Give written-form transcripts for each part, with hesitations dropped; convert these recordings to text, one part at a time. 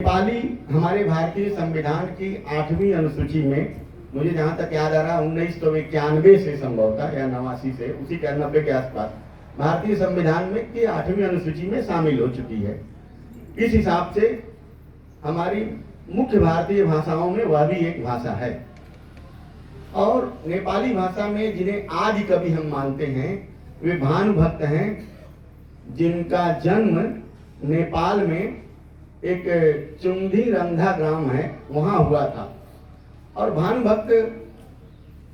नेपाली हमारे भारतीय संविधान की 8वीं अनुसूची में, मुझे जहां तक याद आ रहा 1991 से संभवतः या 89 से, उसी के 90 के आसपास भारतीय संविधान में की 8वीं अनुसूची में शामिल हो चुकी है। इस हिसाब से हमारी मुख्य भारतीय भाषाओं में वह भी एक भाषा है। और नेपाली भाषा में जिन्हें आदि कवि हम मानते हैं वे भानुभक्त हैं, जिनका जन्म नेपाल में एक चुंगी रंधा ग्राम है वहां हुआ था। और भानुभक्त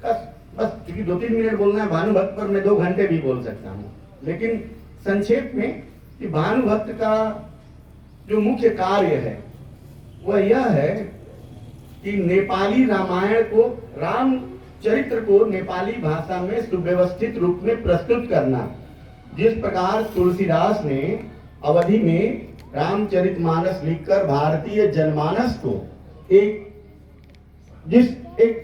का बस क्योंकि 2-3 मिनट बोलना है, भानुभक्त पर मैं 2 घंटे भी बोल सकता हूँ, लेकिन संक्षेप में कि भानुभक्त का जो मुख्य कार्य है वह यह है कि नेपाली रामायण को, रामचरित्र को नेपाली भाषा में सुव्यवस्थित रूप में प्रस्तुत करना। जिस प्रकार तुलसीदास ने अवधि में रामचरितमानस लिखकर भारतीय जनमानस को एक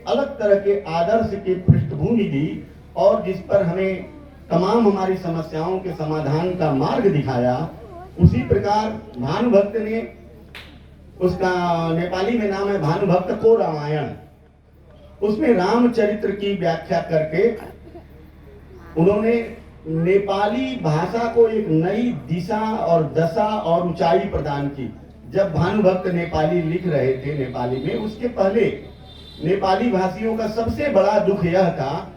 अलग तरह के आदर्श की पृष्ठभूमि दी और जिस पर हमें तमाम हमारी समस्याओं के समाधान का मार्ग दिखाया, उसी प्रकार भानुभक्त ने, उसका नेपाली में नाम है भानुभक्त को रामायण, उसमें रामचरित्र की व्याख्या करके उन्होंने नेपाली भाषा को एक नई दिशा और दशा और ऊंचाई प्रदान की। जब भानुभक्त नेपाली लिख रहे थे नेपाली में, उसके पहले नेपाली भाषियों का सबसे बड़ा दुख यह था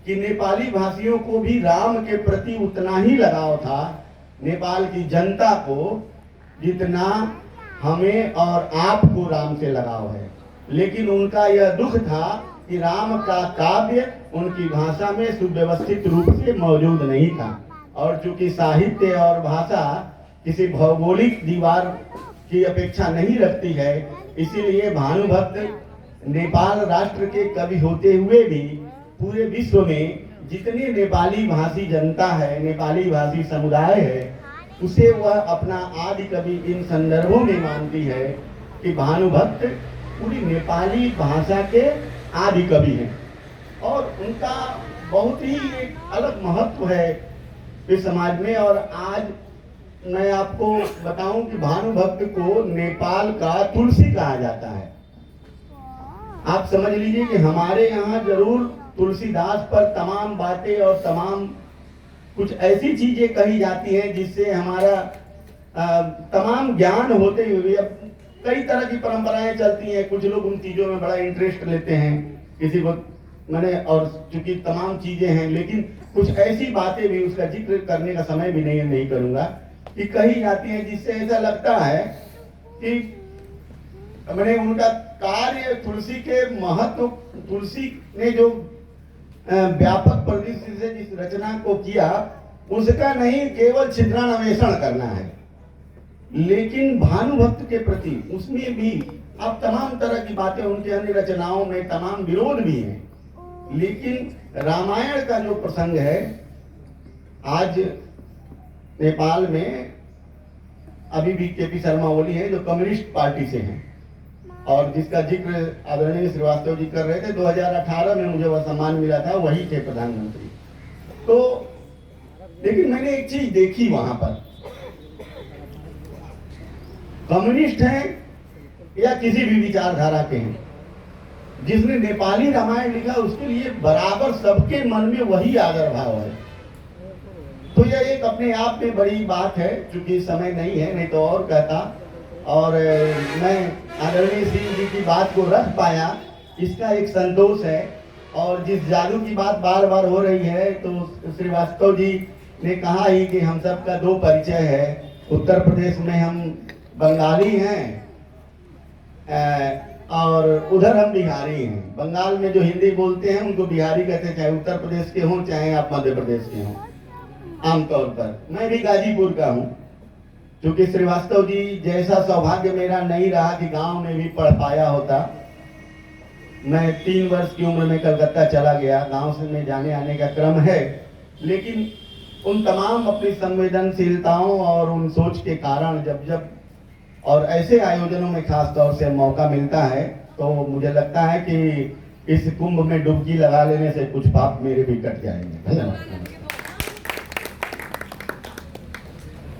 कि नेपाली भाषियों को भी राम के प्रति उतना ही लगाव था, नेपाल की जनता को, जितना हमें और आपको राम से लगाव है। लेकिन उनका यह दुख था कि राम का काव्य उनकी भाषा में सुव्यवस्थित रूप से मौजूद नहीं था। और चूंकि साहित्य और भाषा किसी भौगोलिक दीवार की अपेक्षा नहीं रखती है, इसीलिए भानुभक्त नेपाल राष्ट्र के कवि होते हुए भी पूरे विश्व में जितनी नेपाली भाषी जनता है, नेपाली भाषी समुदाय है, उसे वह अपना आदि कवि इन संदर्भों में मानती है कि भानुभक्त पूरी नेपाली भाषा के आदि कवि हैं। और उनका बहुत ही एक अलग महत्व है इस समाज में। और आज मैं आपको बताऊं कि भानुभक्त को नेपाल का तुलसी कहा जाता है। आप समझ लीजिए कि हमारे यहाँ जरूर तुलसीदास पर तमाम बातें और तमाम कुछ ऐसी चीजें कही जाती हैं जिससे हमारा तमाम ज्ञान होते हुए, अब कई तरह की परंपराएं चलती हैं, कुछ लोग उन चीजों में बड़ा इंटरेस्ट लेते हैं, किसी को मैंने, और चूंकि तमाम चीजें हैं, लेकिन कुछ ऐसी बातें भी, उसका जिक्र करने का समय भी नहीं करूंगा, कि कही जाती हैं जिससे ऐसा लगता है कि मैंने उनका कार्य, तुलसी के महत्व, तुलसी ने जो व्यापक परिदृश्य से जिस रचना को किया उसका नहीं केवल छिद्रान्वेषण करना है, लेकिन भानुभक्त के प्रति उसमें भी अब तमाम तरह की बातें, उनके अन्य रचनाओं में तमाम विरोध भी हैं। लेकिन रामायण का जो प्रसंग है, आज नेपाल में अभी भी केपी शर्मा ओली है जो कम्युनिस्ट पार्टी से हैं और जिसका जिक्र आदरणीय श्रीवास्तव जी कर रहे थे। 2018 में मुझे वह सम्मान मिला था, वही थे प्रधानमंत्री। तो लेकिन मैंने एक चीज देखी वहां पर, कम्युनिस्ट हैं या किसी भी विचारधारा के हैं, जिसने नेपाली रामायण लिखा उसके लिए बराबर सबके मन में वही आदर भाव है। तो यह एक अपने आप में बड़ी बात है, क्योंकि समय नहीं है, नहीं तो और कहता। और मैं आदरणीय सिंह जी की बात को रख पाया, इसका एक संतोष है। और जिस जादू की बात बार बार हो रही है, तो श्रीवास्तव जी ने कहा ही कि हम सबका 2 परिचय है। उत्तर प्रदेश में हम बंगाली हैं और उधर हम बिहारी हैं। बंगाल में जो हिंदी बोलते हैं उनको बिहारी कहते हैं, चाहे उत्तर प्रदेश के हों चाहे आप मध्य प्रदेश के हों। आमतौर पर मैं भी गाजीपुर का हूँ, क्योंकि श्रीवास्तव जी जैसा सौभाग्य मेरा नहीं रहा कि गांव में भी पढ़ पाया होता। मैं 3 वर्ष की उम्र में कलकत्ता चला गया, गांव से में जाने आने का क्रम है, लेकिन उन तमाम अपनी संवेदनशीलताओं और उन सोच के कारण जब और ऐसे आयोजनों में खास तौर से मौका मिलता है, तो मुझे लगता है कि इस कुंभ में डुबकी लगा लेने से कुछ पाप मेरे भी कट जाएंगे। धन्यवाद।